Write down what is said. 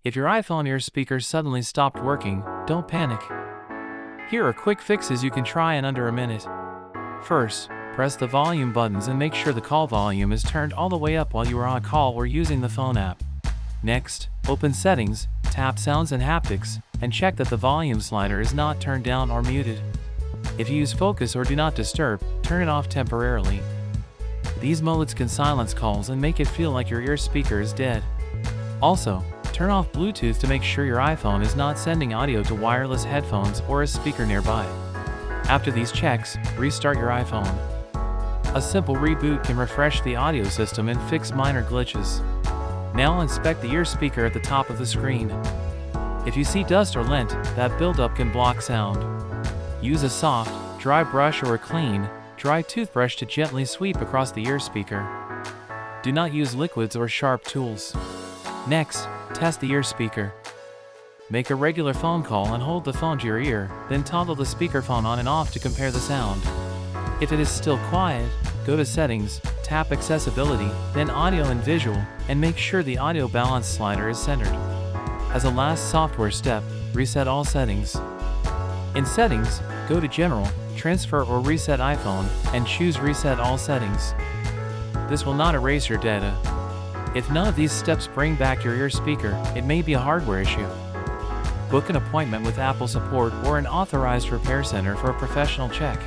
If your iPhone ear speaker suddenly stopped working, don't panic. Here are quick fixes you can try in under a minute. First, press the volume buttons and make sure the call volume is turned all the way up while you are on a call or using the phone app. Next, open Settings, tap Sounds and Haptics, and check that the volume slider is not turned down or muted. If you use Focus or Do Not Disturb, turn it off temporarily. These modes can silence calls and make it feel like your ear speaker is dead. Also, turn off Bluetooth to make sure your iPhone is not sending audio to wireless headphones or a speaker nearby. After these checks, restart your iPhone. A simple reboot can refresh the audio system and fix minor glitches. Now inspect the ear speaker at the top of the screen. If you see dust or lint, that buildup can block sound. Use a soft, dry brush or a clean, dry toothbrush to gently sweep across the ear speaker. Do not use liquids or sharp tools. Next, test the ear speaker. Make a regular phone call and hold the phone to your ear, then toggle the speakerphone on and off to compare the sound. If it is still quiet, go to Settings, tap Accessibility, then Audio and Visual, and make sure the audio balance slider is centered. As a last software step, reset all settings. In Settings, go to General, Transfer or Reset iPhone, and choose Reset All Settings. This will not erase your data. If none of these steps bring back your ear speaker, it may be a hardware issue. Book an appointment with Apple support or an authorized repair center for a professional check.